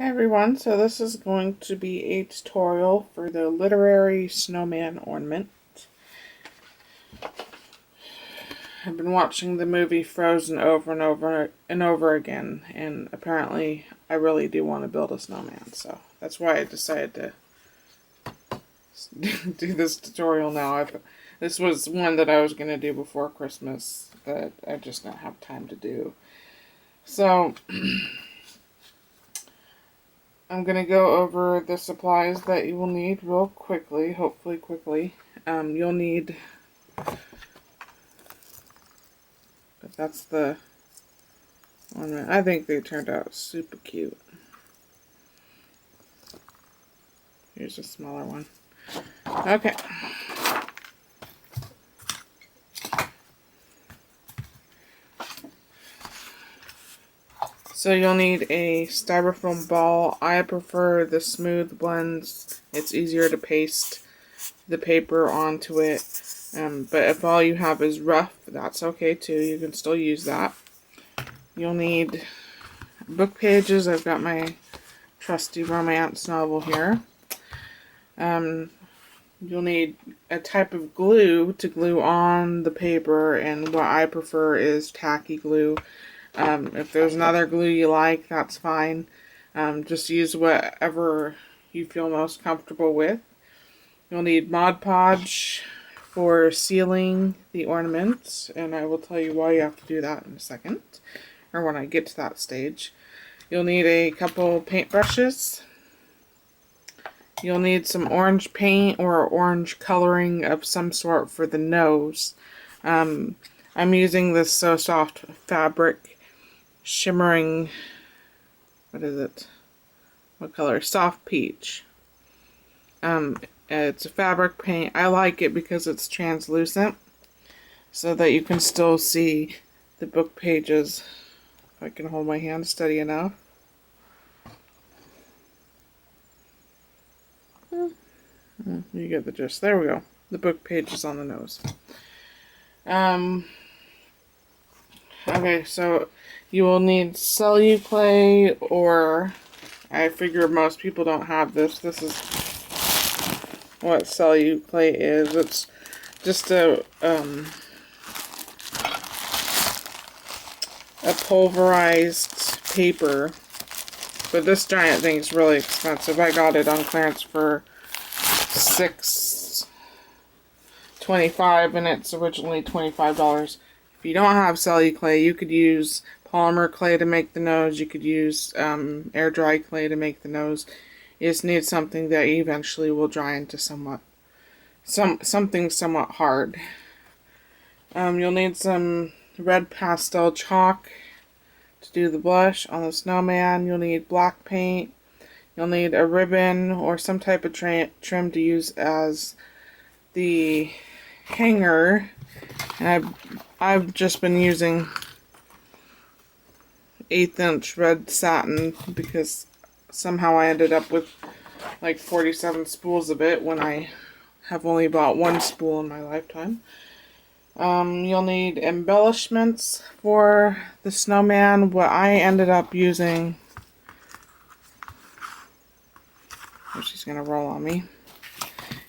Hi everyone, so this is going to be a tutorial for the literary snowman ornament. I've been watching the movie Frozen over and over and over again, and apparently I really do want to build a snowman, so that's why I decided to do this tutorial now. This was one that I was going to do before Christmas that I just don't have time to do. So I'm going to go over the supplies that you will need real quickly, hopefully quickly. You'll need, but that's the ornament. I think they turned out super cute. Here's a smaller one. Okay. So you'll need a styrofoam ball. I prefer the smooth ones. It's easier to paste the paper onto it. But if all you have is rough, that's okay too. You can still use that. You'll need book pages. I've got my trusty romance novel here. You'll need a type of glue to glue on the paper, and what I prefer is tacky glue. If there's another glue you like, that's fine. Just use whatever you feel most comfortable with. You'll need Mod Podge for sealing the ornaments, and I will tell you why you have to do that in a second, or when I get to that stage. You'll need a couple paintbrushes. You'll need some orange paint or orange coloring of some sort for the nose. I'm using this So Soft fabric shimmering, what is it? What color? Soft peach. It's a fabric paint. I like it because it's translucent, so that you can still see the book pages. If I can hold my hand steady enough. You get the gist. There we go. The book pages on the nose. Okay, so you will need celluclay, or I figure most people don't have this. This is what celluclay is. It's just a pulverized paper, but this giant thing is really expensive. I got it on clearance for $6.25, and it's originally $25. If you don't have celluclay, you could use polymer clay to make the nose. You could use air dry clay to make the nose. You just need something that eventually will dry into something somewhat hard. You'll need some red pastel chalk to do the blush on the snowman. You'll need black paint. You'll need a ribbon or some type of trim to use as the hanger. And I've just been using 1/8 inch red satin because somehow I ended up with like 47 spools of it when I have only bought one spool in my lifetime. You'll need embellishments for the snowman. What I ended up using, she's gonna roll on me,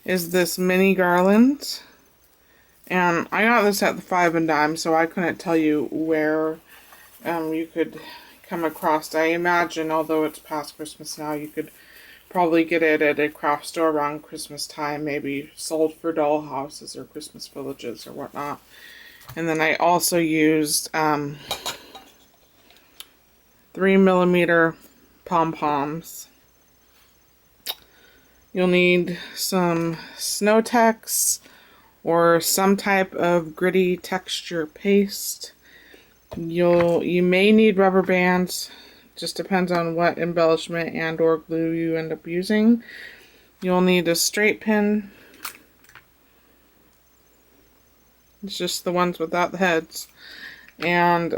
is this mini garland. And I got this at the 5 and Dime, so I couldn't tell you where you could come across. I imagine, although it's past Christmas now, you could probably get it at a craft store around Christmas time, maybe sold for doll houses or Christmas villages or whatnot. And then I also used 3mm pom-poms. You'll need some Snow-Tex or some type of gritty texture paste. You may need rubber bands. Just depends on what embellishment and or glue you end up using. You'll need a straight pin. It's just the ones without the heads. And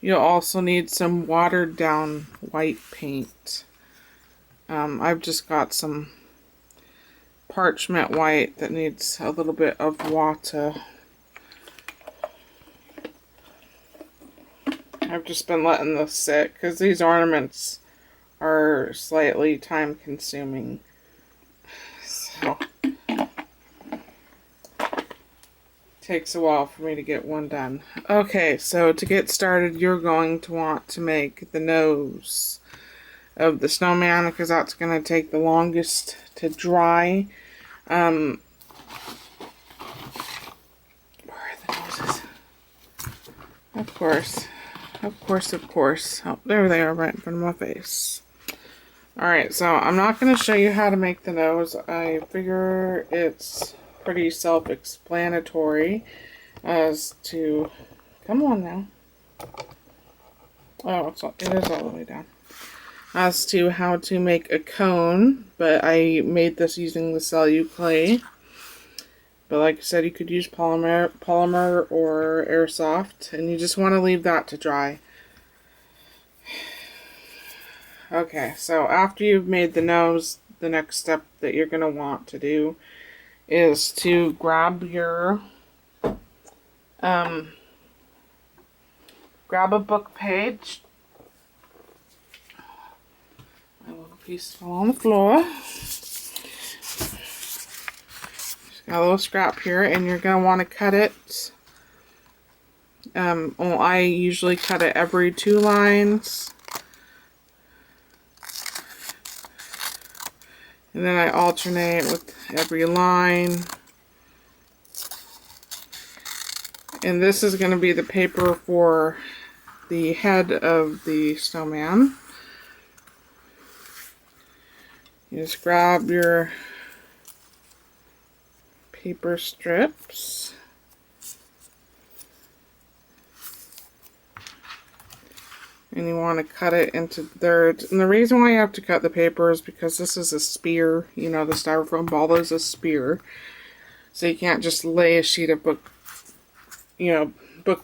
you'll also need some watered down white paint. I've just got some parchment white that needs a little bit of water. I've just been letting this sit because these ornaments are slightly time consuming. So takes a while for me to get one done. Okay, so to get started, you're going to want to make the nose of the snowman because that's going to take the longest to dry. Where are the noses? Of course. Oh, there they are right in front of my face. Alright, so I'm not going to show you how to make the nose. I figure it's pretty self-explanatory as to... Come on now. Oh, it is all the way down. As to how to make a cone, but I made this using the Cellu clay. But like I said, you could use polymer or airsoft, and you just want to leave that to dry. Okay, so after you've made the nose, the next step that you're going to want to do is to grab your, grab a book page. My little piece fell on the floor. Just got a little scrap here, and you're going to want to cut it. Well, I usually cut it every 2 lines. And then I alternate with every line. And this is going to be the paper for the head of the snowman. You just grab your paper strips. And you want to cut it into thirds. And the reason why you have to cut the paper is because this is a spear. You know, the styrofoam ball is a spear. So you can't just lay a sheet of book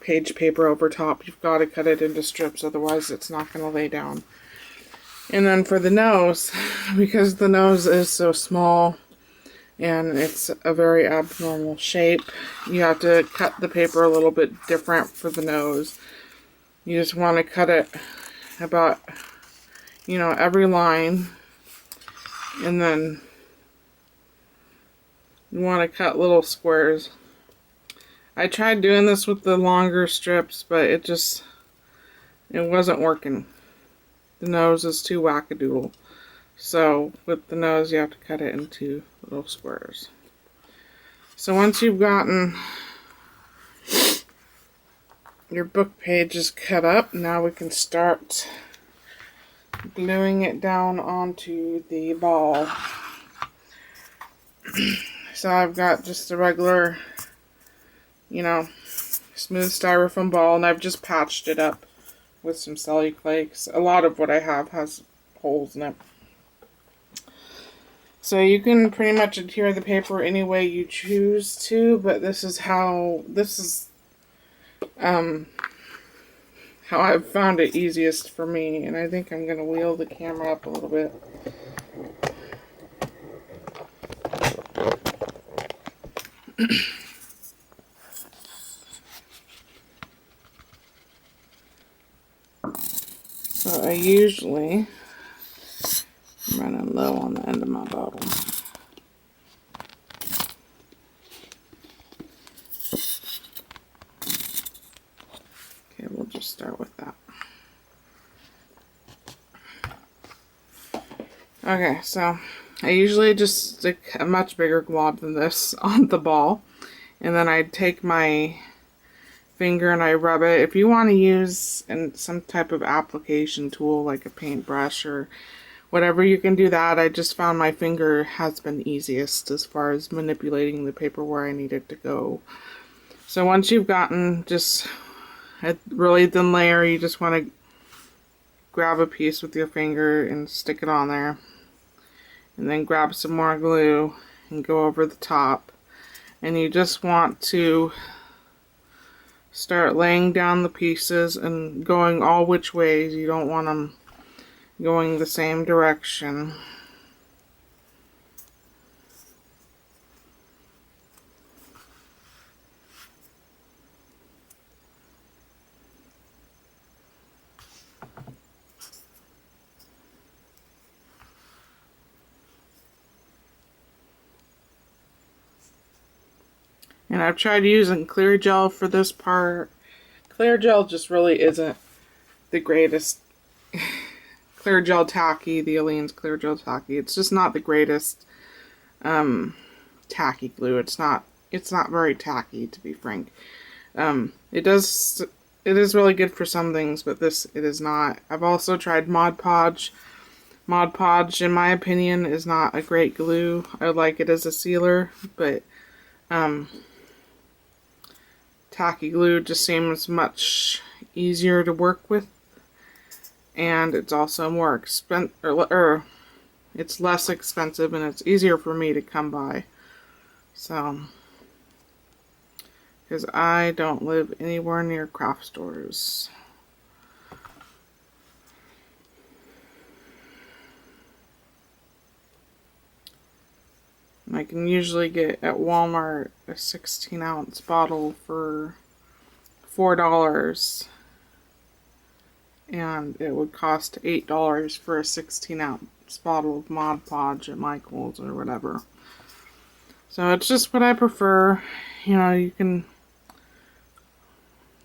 page paper over top. You've got to cut it into strips, otherwise it's not going to lay down. And then for the nose, because the nose is so small and it's a very abnormal shape, you have to cut the paper a little bit different for the nose. You just want to cut it about, every line, and then you want to cut little squares. I tried doing this with the longer strips, but it wasn't working. The nose is too wackadoodle. So with the nose, you have to cut it into little squares. So once you've gotten your book page is cut up, now we can start gluing it down onto the ball. So I've got just a regular, smooth styrofoam ball, and I've just patched it up with some Cellu clay, 'cause a lot of what I have has holes in it. So you can pretty much adhere the paper any way you choose to, but this is how I've found it easiest for me, and I think I'm going to wheel the camera up a little bit. So I usually am running low on the end of my bottle. Okay, we'll just start with that. Okay, so I usually just stick a much bigger glob than this on the ball, and then I take my finger and I rub it. If you want to use some type of application tool like a paintbrush or whatever, you can do that. I just found my finger has been easiest as far as manipulating the paper where I need it to go. So once you've gotten just a really thin layer, you just want to grab a piece with your finger and stick it on there, and then grab some more glue and go over the top, and you just want to start laying down the pieces and going all which ways. You don't want them going the same direction. And I've tried using clear gel for this part. Clear gel just really isn't the greatest. Clear gel tacky, the Aleene's clear gel tacky. It's just not the greatest tacky glue. It's not very tacky, to be frank. It is really good for some things, but it is not. I've also tried Mod Podge. Mod Podge, in my opinion, is not a great glue. I like it as a sealer, but tacky glue just seems much easier to work with, and it's also more expensive, or it's less expensive, and it's easier for me to come by. So, because I don't live anywhere near craft stores. I can usually get at Walmart a 16-ounce bottle for $4, and it would cost $8 for a 16-ounce bottle of Mod Podge at Michael's or whatever. So it's just what I prefer. You know, you can.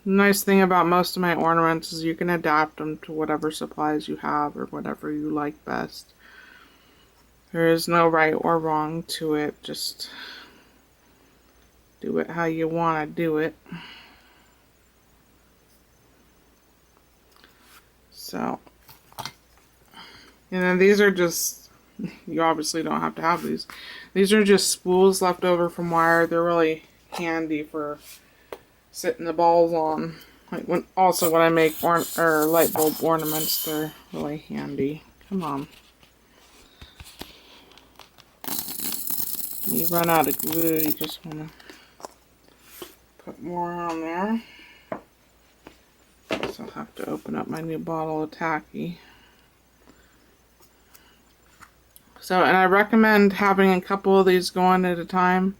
The nice thing about most of my ornaments is you can adapt them to whatever supplies you have or whatever you like best. There is no right or wrong to it. Just do it how you want to do it. So, and then these are just, you obviously don't have to have these. These are just spools left over from wire. They're really handy for sitting the balls on. Like when I make light bulb ornaments, they're really handy. Come on. You run out of glue, you just want to put more on there. So I'll have to open up my new bottle of tacky. So, and I recommend having a couple of these going at a time,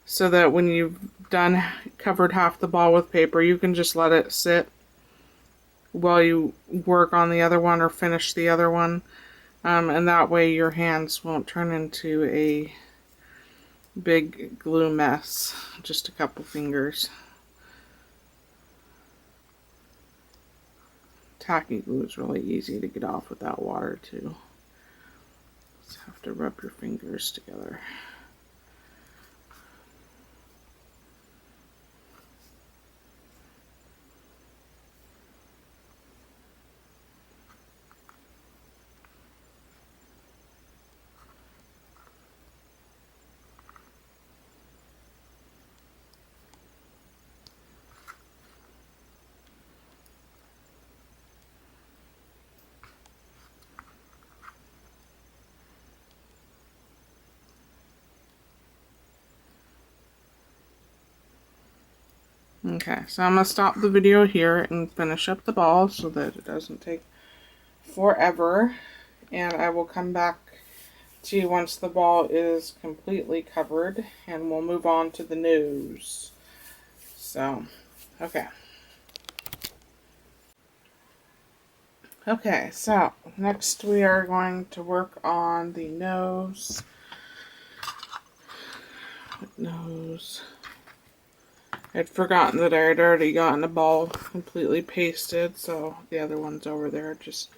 so that when you've covered half the ball with paper, you can just let it sit while you work on the other one or finish the other one. And that way your hands won't turn into a big glue mess. Just a couple fingers. Tacky glue is really easy to get off without water too. Just have to rub your fingers together. Okay, so I'm going to stop the video here and finish up the ball so that it doesn't take forever. And I will come back to you once the ball is completely covered, and we'll move on to the nose. So, okay. Okay, so next we are going to work on the nose. Nose. I'd forgotten that I had already gotten the ball completely pasted, so the other one's over there just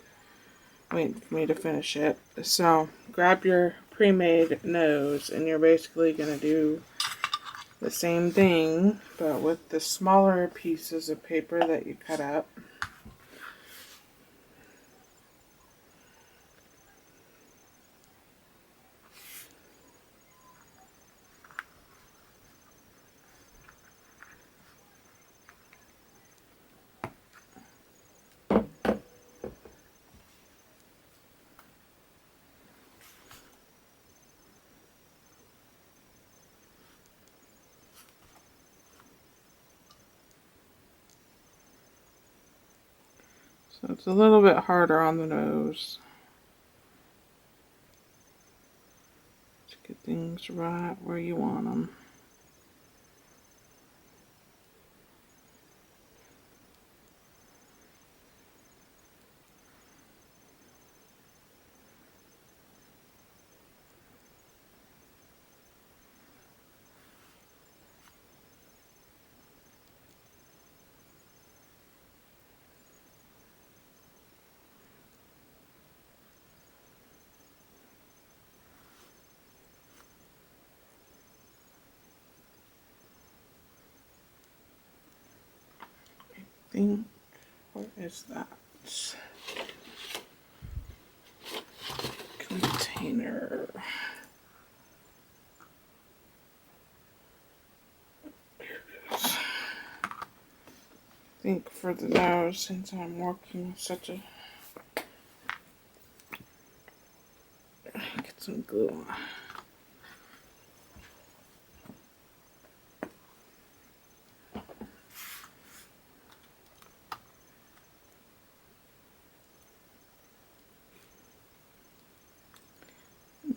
waiting for me to finish it. So grab your pre-made nose, and you're basically going to do the same thing, but with the smaller pieces of paper that you cut up. So it's a little bit harder on the nose to get things right where you want them. think, what is that? Container. Here it is. I think for the nose, since I'm working with such a, get some glue on.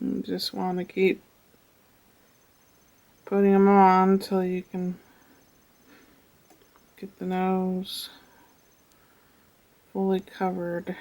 You just want to keep putting them on until you can get the nose fully covered.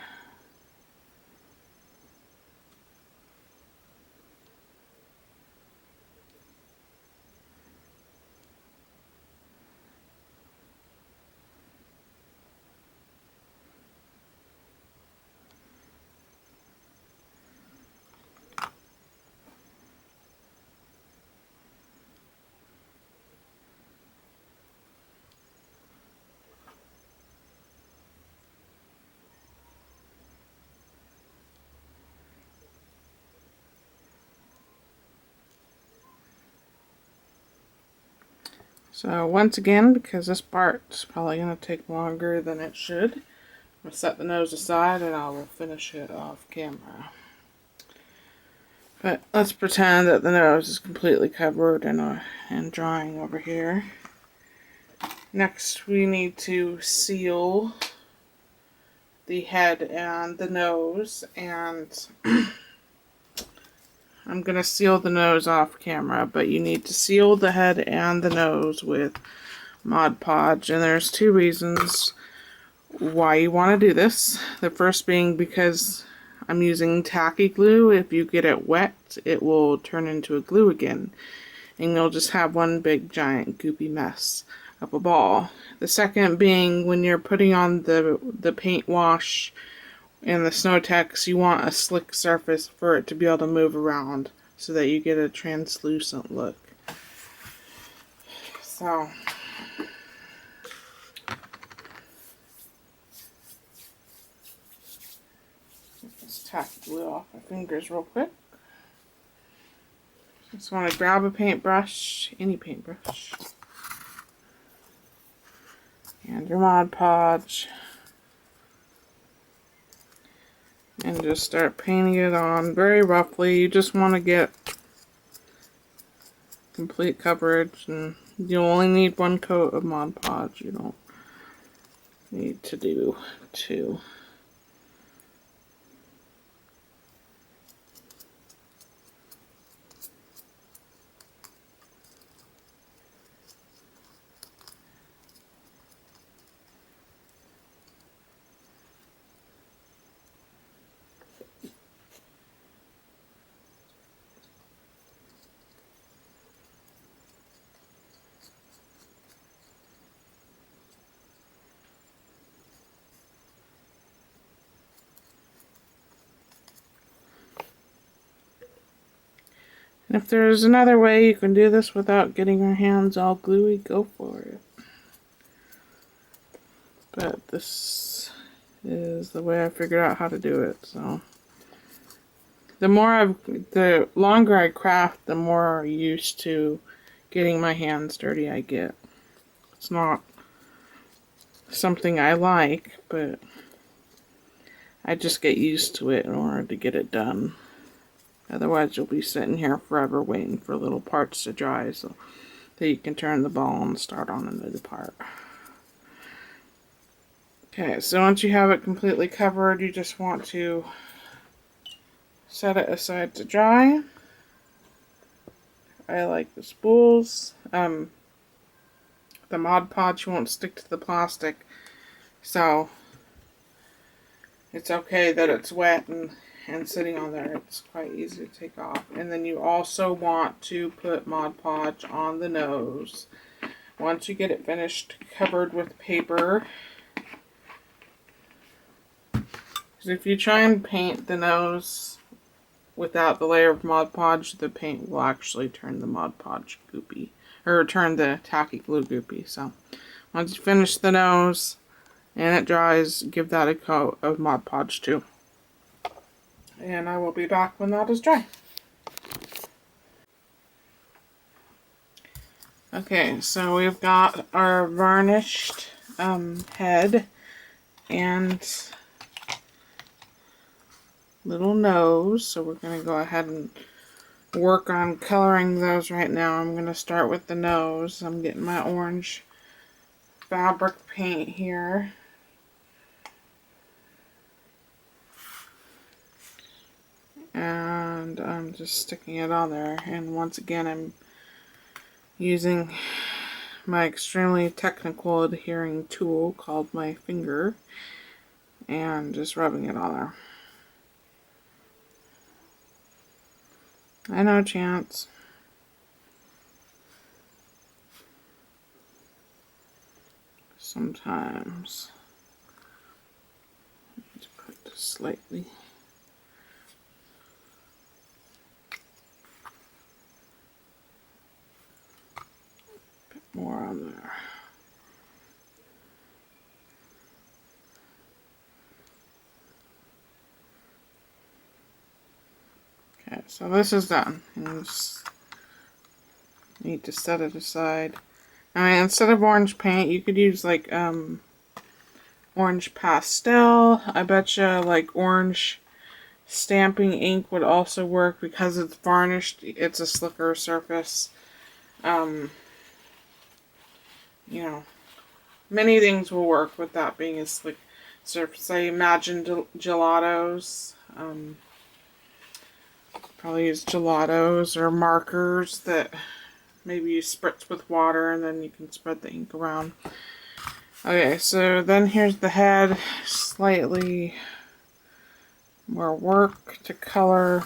So once again, because this part's probably going to take longer than it should, I'm going to set the nose aside and I will finish it off camera. But let's pretend that the nose is completely covered and drying over here. Next we need to seal the head and the nose, and I'm going to seal the nose off camera, but you need to seal the head and the nose with Mod Podge, and there's two reasons why you want to do this. The first being because I'm using tacky glue. If you get it wet, it will turn into a glue again, and you'll just have one big giant goopy mess of a ball. The second being, when you're putting on the paint wash and the Snow Tex, you want a slick surface for it to be able to move around so that you get a translucent look. So let's tack glue off my fingers real quick. Just want to grab a paintbrush, any paintbrush, and your Mod Podge, and just start painting it on very roughly. You just want to get complete coverage, and you only need one coat of Mod Podge. You don't need to do two. And if there's another way you can do this without getting your hands all gluey, go for it. But this is the way I figured out how to do it. So the longer I craft, the more used to getting my hands dirty I get. It's not something I like, but I just get used to it in order to get it done. Otherwise you'll be sitting here forever waiting for little parts to dry so that you can turn the ball and start on another part. Okay, so once you have it completely covered, you just want to set it aside to dry. I like the spools. The Mod Podge won't stick to the plastic, so it's okay that it's wet and sitting on there. It's quite easy to take off. And then you also want to put Mod Podge on the nose. Once you get it finished, covered with paper. Because if you try and paint the nose without the layer of Mod Podge, the paint will actually turn the Mod Podge goopy. Or turn the tacky glue goopy. So once you finish the nose, and it dries, give that a coat of Mod Podge too. And I will be back when that is dry. Okay, so we've got our varnished head and little nose. So we're going to go ahead and work on coloring those right now. I'm going to start with the nose. I'm getting my orange fabric paint here. And I'm just sticking it on there. And once again, I'm using my extremely technical adhering tool called my finger and just rubbing it on there. I know, Chance. Sometimes I need to put this slightly. Bit more on there. Okay, so this is done. And just need to set it aside. I mean, instead of orange paint, you could use like orange pastel. I betcha like orange stamping ink would also work because it's varnished. It's a slicker surface. You know, many things will work with that being a slick surface. I imagine gelatos. Probably use gelatos or markers that maybe you spritz with water and then you can spread the ink around. Okay, so then here's the head. Slightly more work to color.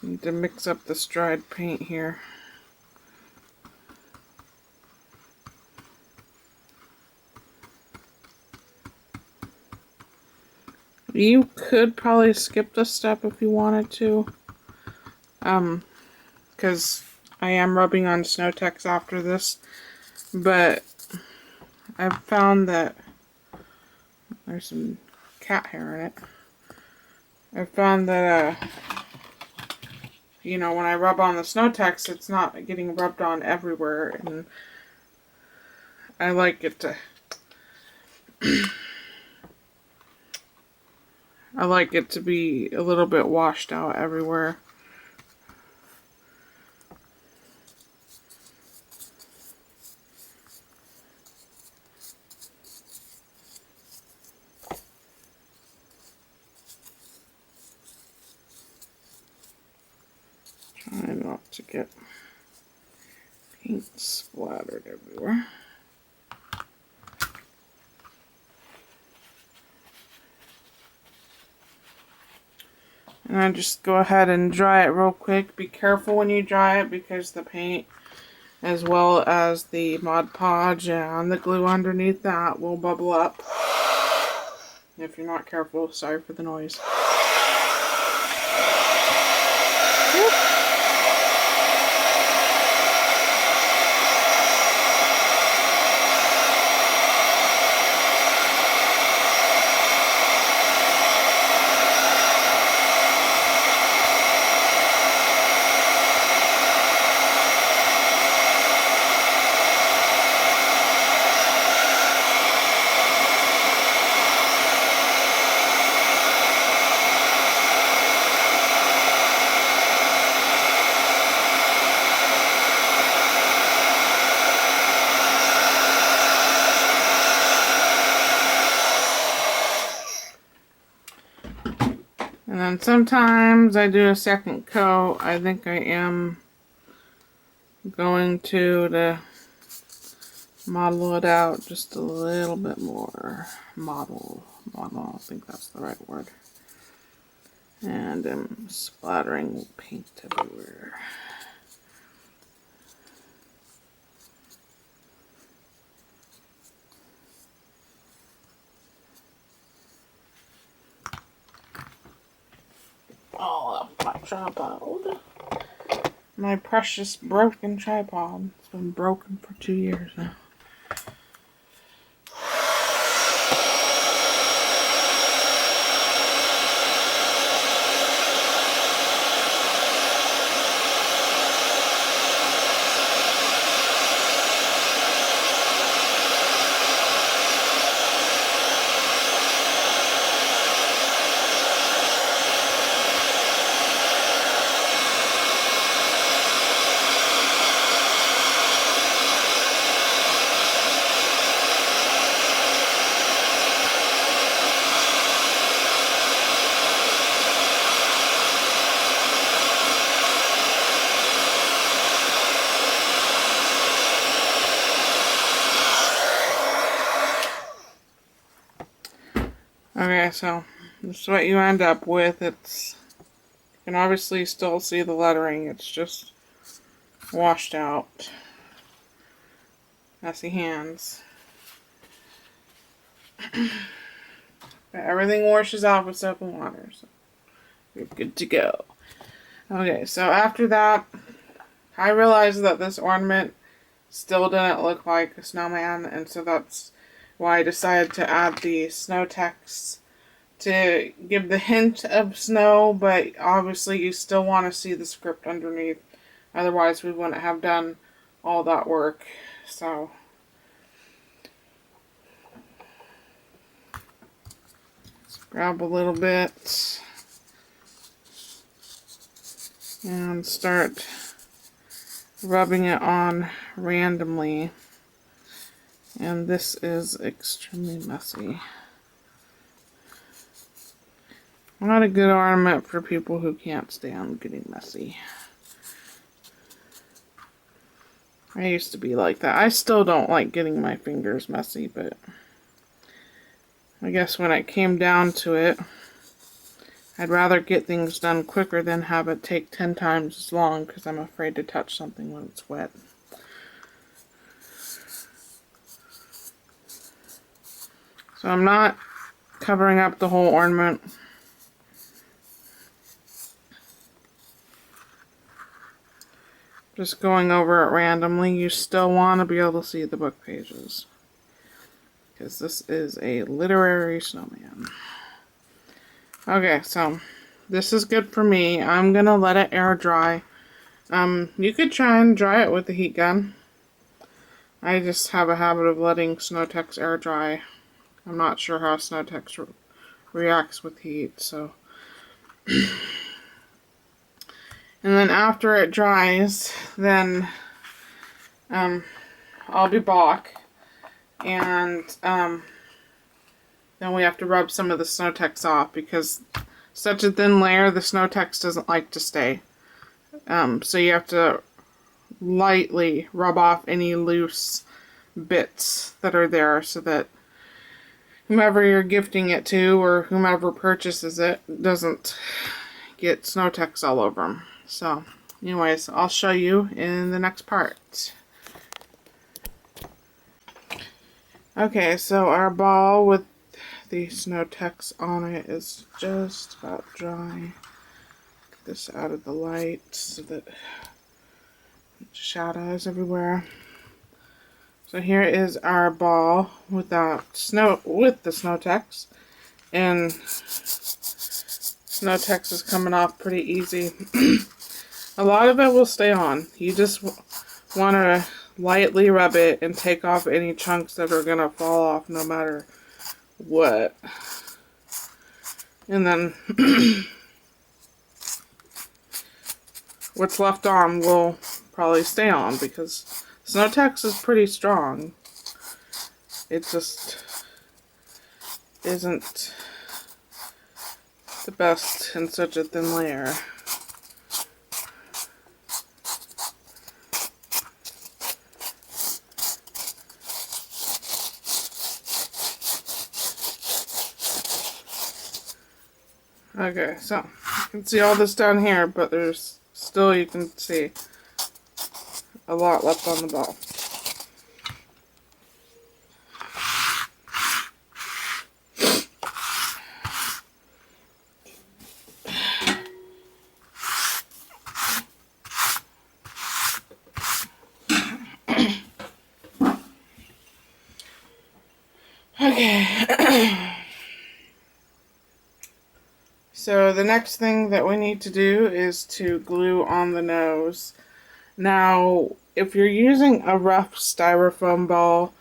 Need to mix up this dried paint here. You could probably skip this step if you wanted to. Because I am rubbing on Snow-Tex after this. But I've found that there's some cat hair in it. I've found that, you know, when I rub on the Snow-Tex, it's not getting rubbed on everywhere. And I like it to... I like it to be a little bit washed out everywhere. Try not to get paint splattered everywhere. And I just go ahead and dry it real quick. Be careful when you dry it because the paint, as well as the Mod Podge and the glue underneath that, will bubble up. If you're not careful, sorry for the noise. And then sometimes I do a second coat. I think I am going to model it out just a little bit more. Model, I think that's the right word. And I'm splattering paint everywhere. All up my tripod. My precious broken tripod. It's been broken for 2 years now. Okay, so this is what you end up with. You can obviously still see the lettering. It's just washed out. Messy hands. But everything washes off with soap and water, so you're good to go. Okay, so after that, I realized that this ornament still didn't look like a snowman, and so that's why I decided to add the snow text to give the hint of snow, but obviously you still want to see the script underneath. Otherwise, we wouldn't have done all that work. So, grab a little bit and start rubbing it on randomly. And this is extremely messy. Not a good ornament for people who can't stand getting messy. I used to be like that. I still don't like getting my fingers messy, but I guess when it came down to it, I'd rather get things done quicker than have it take 10 times as long because I'm afraid to touch something when it's wet. So I'm not covering up the whole ornament. Just going over it randomly. You still want to be able to see the book pages, because this is a literary snowman. Okay, so this is good for me. I'm gonna let it air dry. You could try and dry it with the heat gun. I just have a habit of letting Snow-Tex air dry. I'm not sure how Snow-Tex reacts with heat, so. And then after it dries, then I'll be back, and then we have to rub some of the Snow-Tex off because such a thin layer, the Snow-Tex doesn't like to stay. So you have to lightly rub off any loose bits that are there so that whomever you're gifting it to or whomever purchases it doesn't get Snow-Tex all over them. So, anyways, I'll show you in the next part. Okay, so our ball with the Snow-Tex on it is just about dry. Get this out of the light so that shadows everywhere. So here is our ball with the Snow-Tex, and Snow-Tex is coming off pretty easy. A lot of it will stay on. You just want to lightly rub it and take off any chunks that are going to fall off no matter what. And then what's left on will probably stay on because Snow-Tex is pretty strong. It just isn't the best in such a thin layer. Okay, so you can see all this down here, but there's still, you can see a lot left on the ball. Okay. So the next thing that we need to do is to glue on the nose. Now, if you're using a rough styrofoam ball,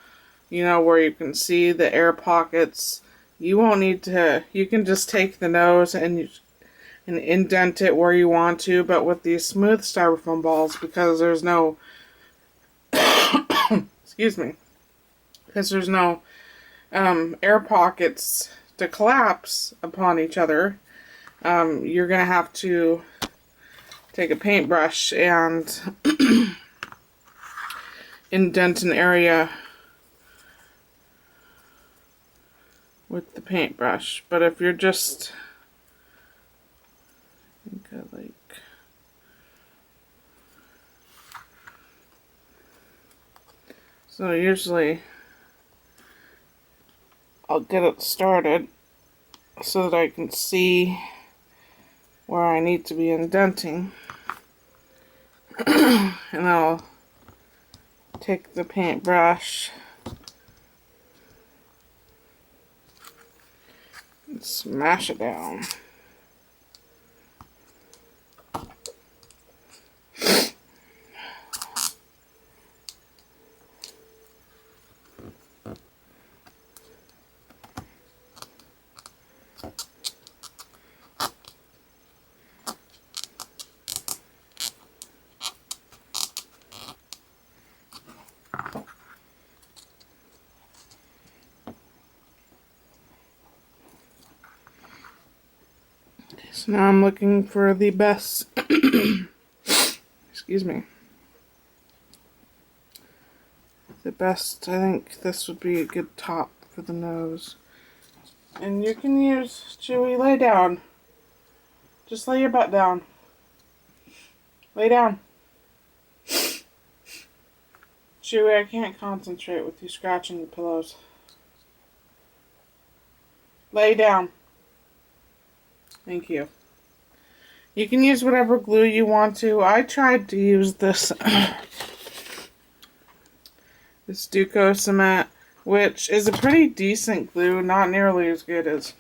you know, where you can see the air pockets, you won't need to, you can just take the nose and indent it where you want to, but with these smooth styrofoam balls, because there's no, excuse me, because there's no air pockets to collapse upon each other, you're going to have to take a paintbrush and indent an area with the paintbrush. But if you're just, I think I like, so usually I'll get it started so that I can see where I need to be indenting. And I'll take the paintbrush and smash it down. So now I'm looking for the best, excuse me, the best, I think this would be a good top for the nose. And you can use, Chewy, lay down. Just lay your butt down. Lay down. Chewy, I can't concentrate with you scratching the pillows. Lay down. Thank you. You can use whatever glue you want to. I tried to use this this Duco cement, which is a pretty decent glue, not nearly as good as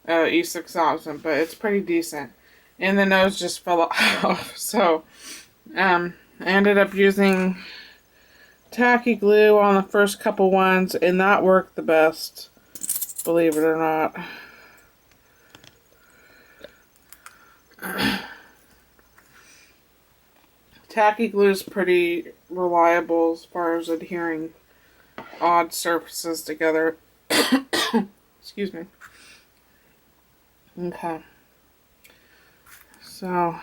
E6000, but it's pretty decent. And the nose just fell off. So I ended up using tacky glue on the first couple ones, and that worked the best, believe it or not. Tacky glue is pretty reliable as far as adhering odd surfaces together. Excuse me. Okay. So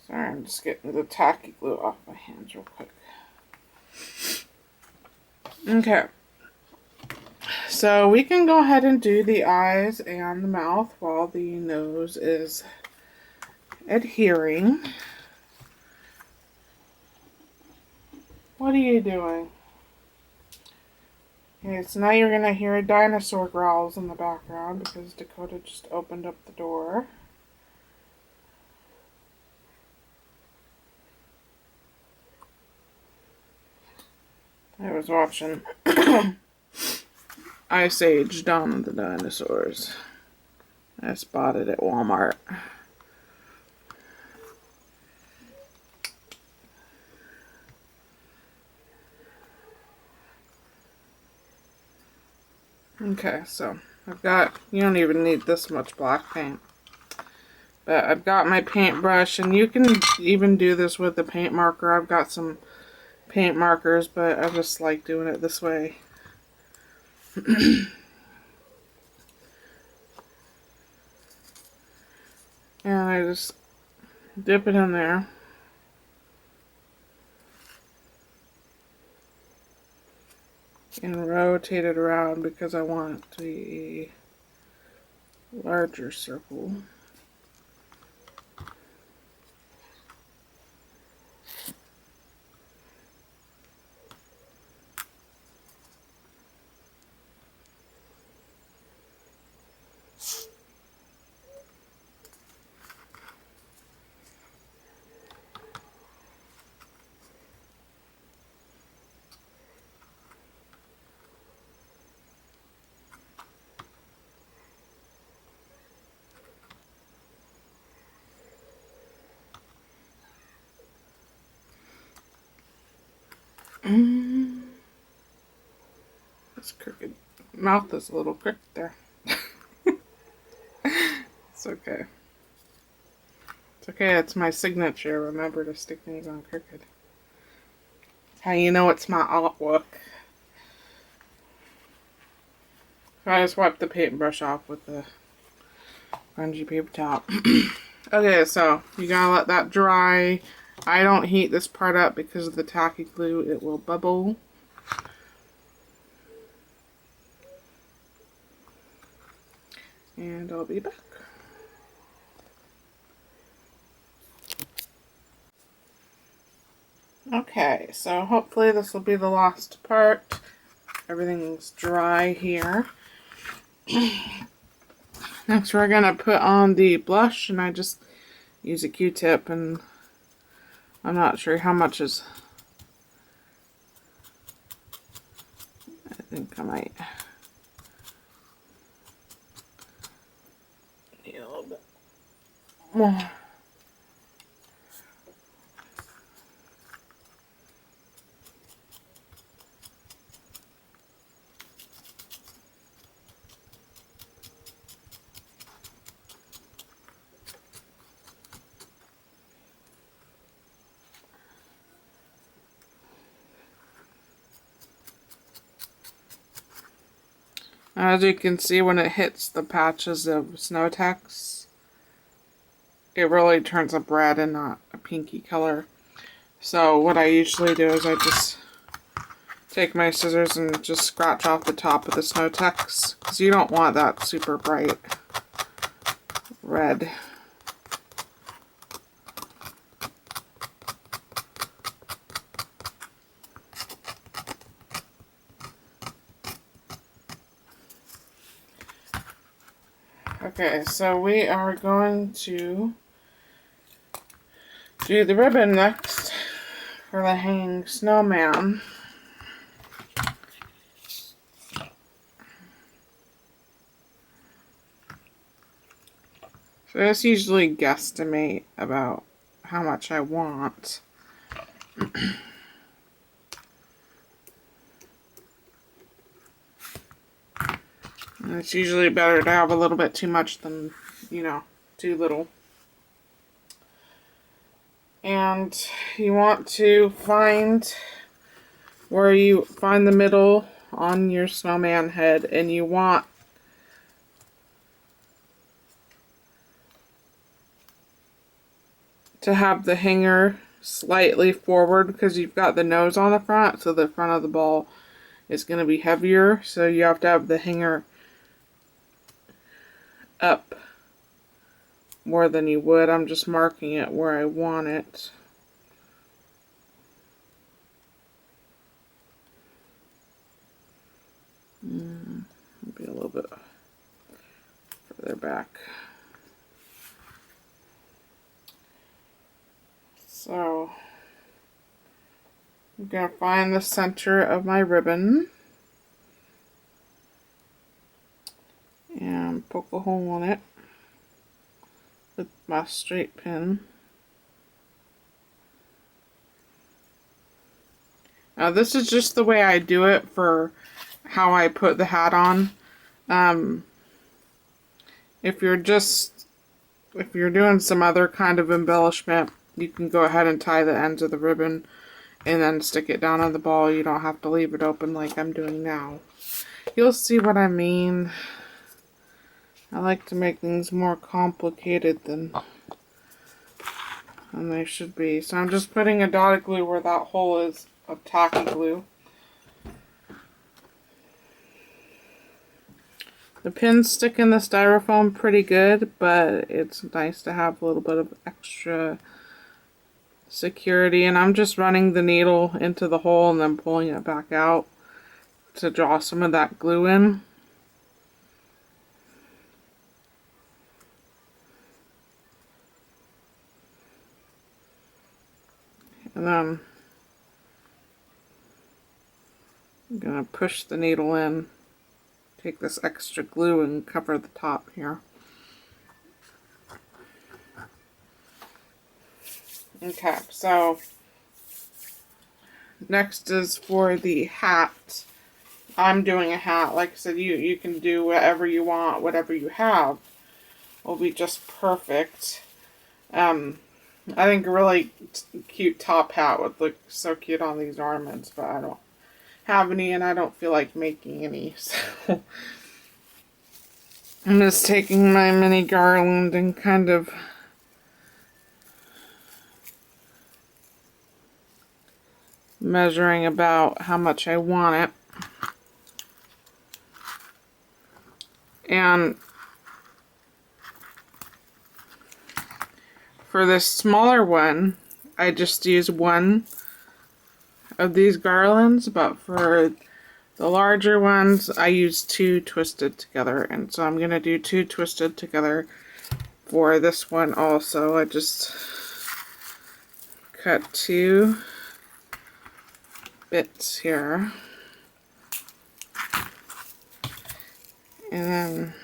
sorry, I'm just getting the tacky glue off my hands real quick. Okay. So we can go ahead and do the eyes and the mouth while the nose is adhering. What are you doing? Okay, so now you're going to hear dinosaur growls in the background because Dakota just opened up the door. I was watching Ice Age: Dawn of the Dinosaurs. I spotted at Walmart. Okay, so I've got, you don't even need this much black paint. But I've got my paintbrush, and you can even do this with a paint marker. I've got some paint markers, but I just like doing it this way. And I just dip it in there. And rotate it around because I want it to be a larger circle. That's crooked. Mouth is a little crooked there. It's okay. It's okay, it's my signature. Remember to stick things on crooked. How you know it's my artwork. I just wipe the paintbrush off with the grungy paper towel. Okay, so you gotta let that dry. I don't heat this part up because of the tacky glue. It will bubble. And I'll be back. Okay, so hopefully this will be the last part. Everything's dry here. Next we're gonna put on the blush, and I just use a Q-tip, and I'm not sure how much is. I think I might need a little bit more. As you can see, when it hits the patches of snow text, it really turns up red and not a pinky color. So what I usually do is I just take my scissors and just scratch off the top of the snow text, because you don't want that super bright red. Okay, so we are going to do the ribbon next for the hanging snowman. So I just usually guesstimate about how much I want. And it's usually better to have a little bit too much than, you know, too little. And you want to find where you find the middle on your snowman head, and you want to have the hanger slightly forward because you've got the nose on the front, so the front of the ball is going to be heavier, so you have to have the hanger up more than you would. I'm just marking it where I want it. Maybe a little bit further back. So I'm going to find the center of my ribbon and poke a hole in it with my straight pin. Now this is just the way I do it for how I put the hat on. If you're doing some other kind of embellishment, you can go ahead and tie the ends of the ribbon and then stick it down on the ball. You don't have to leave it open like I'm doing now. You'll see what I mean. I like to make things more complicated than they should be. So I'm just putting a dot of glue where that hole is of tacky glue. The pins stick in the styrofoam pretty good, but it's nice to have a little bit of extra security. And I'm just running the needle into the hole and then pulling it back out to draw some of that glue in. And then I'm going to push the needle in, take this extra glue and cover the top here. Okay, so next is for the hat. I'm doing a hat. Like I said, you can do whatever you want, whatever you have will be just perfect. I think a really cute top hat would look so cute on these ornaments, but I don't have any and I don't feel like making any. So I'm just taking my mini garland and kind of measuring about how much I want it. And for this smaller one, I just use one of these garlands, but for the larger ones, I use two twisted together. And so I'm going to do two twisted together for this one also. I just cut two bits here. And then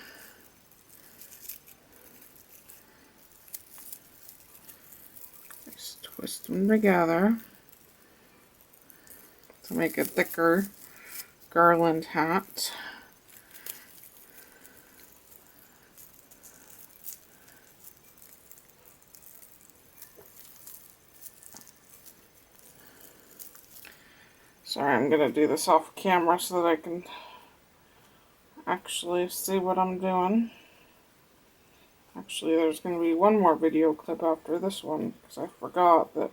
just twist them together to make a thicker garland hat. Sorry, I'm gonna do this off camera so that I can actually see what I'm doing. Actually, there's gonna be one more video clip after this one because I forgot a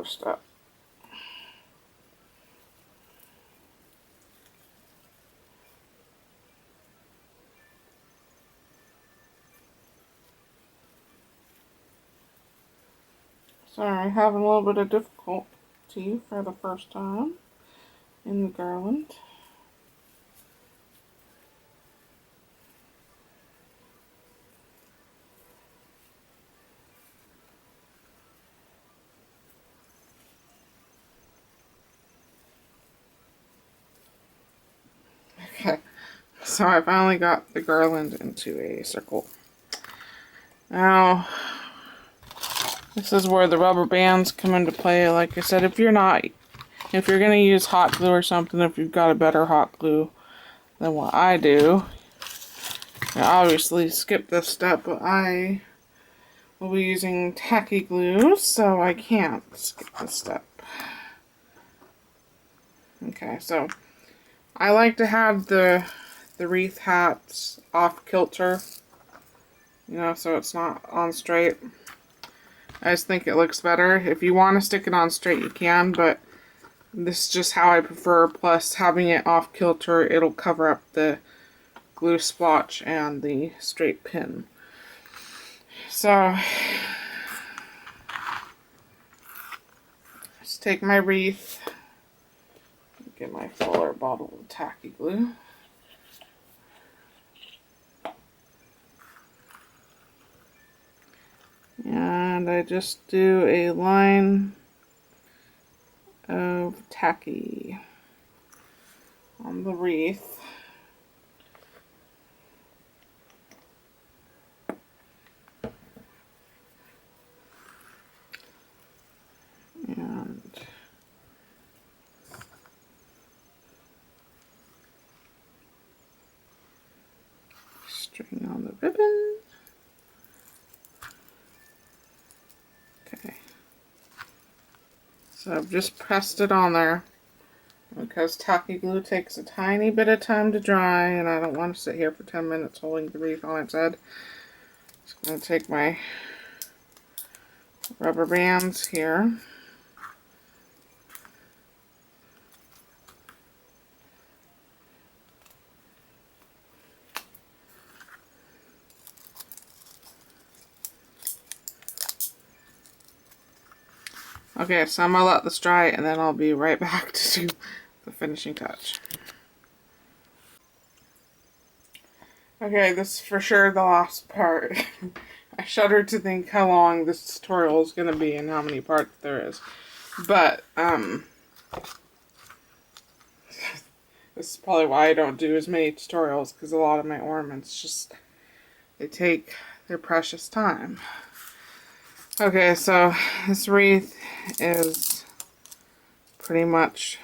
step. Sorry, having a little bit of difficulty for the first time in the garland. Okay, so I finally got the garland into a circle. Now, this is where the rubber bands come into play. Like I said, if you're going to use hot glue or something, if you've got a better hot glue than what I do, I obviously skip this step, but I will be using tacky glue, so I can't skip this step. Okay, so I like to have the wreath hats off kilter, you know, so it's not on straight. I just think it looks better. If you want to stick it on straight, you can, but this is just how I prefer. Plus, having it off kilter, it'll cover up the glue splotch and the straight pin. So, just take my wreath, get my fuller bottle of tacky glue. And I just do a line of tacky on the wreath. And string on the ribbon. Okay. So I've just pressed it on there because tacky glue takes a tiny bit of time to dry and I don't want to sit here for 10 minutes holding the wreath on its head. Just going to take my rubber bands here. Okay, so I'm going to let this dry and then I'll be right back to do the finishing touch. Okay, this is for sure the last part. I shudder to think how long this tutorial is going to be and how many parts there is. But, this is probably why I don't do as many tutorials, because a lot of my ornaments just, they take their precious time. Okay, so this wreath is pretty much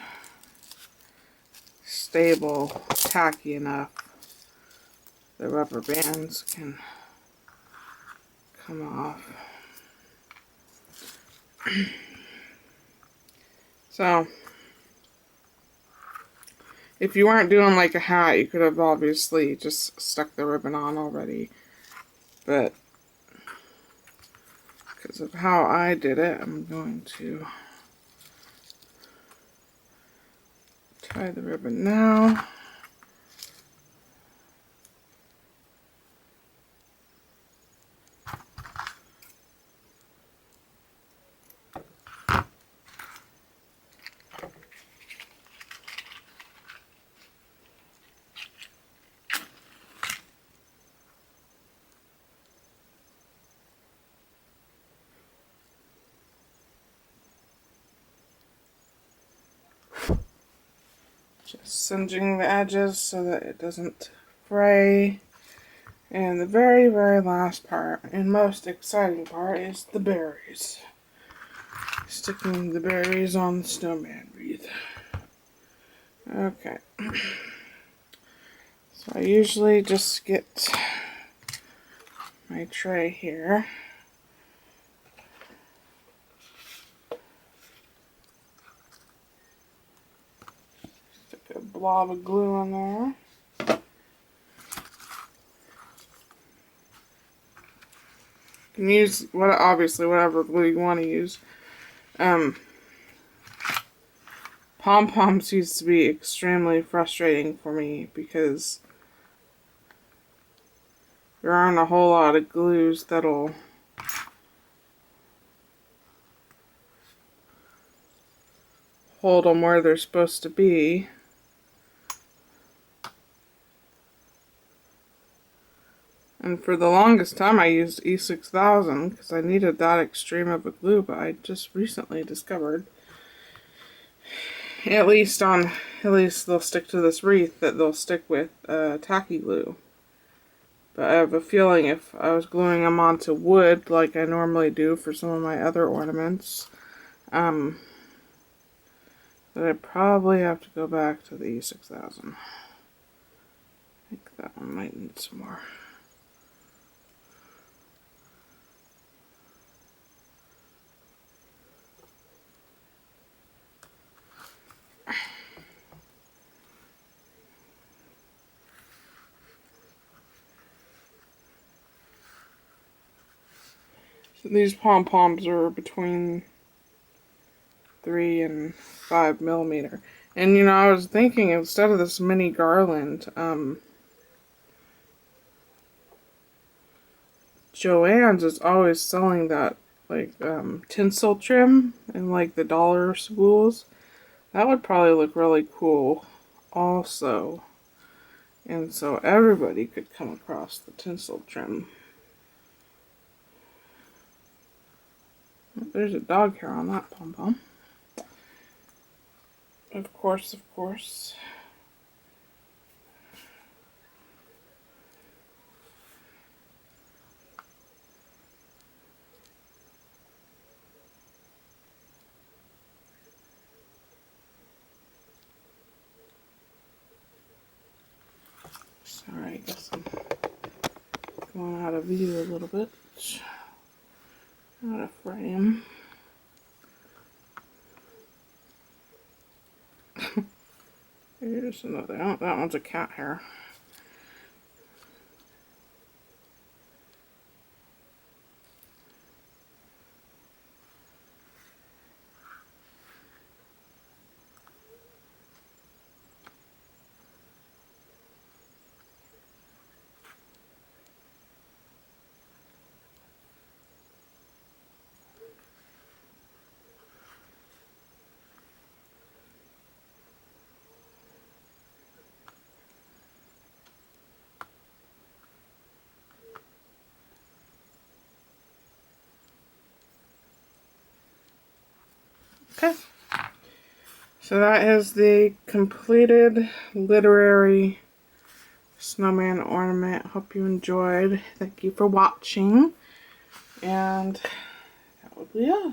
stable, tacky enough. The rubber bands can come off. So, if you weren't doing like a hat, you could have obviously just stuck the ribbon on already. But because of how I did it, I'm going to tie the ribbon now. Just singeing the edges so that it doesn't fray. And the very, very last part, and most exciting part, is the berries. Sticking the berries on the snowman wreath. Okay. So I usually just get my tray here. Stick a blob of glue on there. You can use obviously whatever glue you want to use. Pom-poms used to be extremely frustrating for me because there aren't a whole lot of glues that'll hold them where they're supposed to be. And for the longest time I used E6000 because I needed that extreme of a glue, but I just recently discovered, at least they'll stick to this wreath, that they'll stick with tacky glue. But I have a feeling if I was gluing them onto wood like I normally do for some of my other ornaments, that I'd probably have to go back to the E6000. I think that one might need some more. So these pom-poms are between 3 and 5 millimeter. And you know, I was thinking instead of this mini garland, Joann's is always selling that like tinsel trim and like the dollar spools. That would probably look really cool also. And so everybody could come across the tinsel trim. There's a dog hair on that pom-pom. Of course, of course. Sorry, I guess I'm going out of view a little bit. Out of frame. Here's another. Oh, that one's a cat hair. Okay. So that is the completed literary snowman ornament. Hope you enjoyed. Thank you for watching. And Probably, yeah.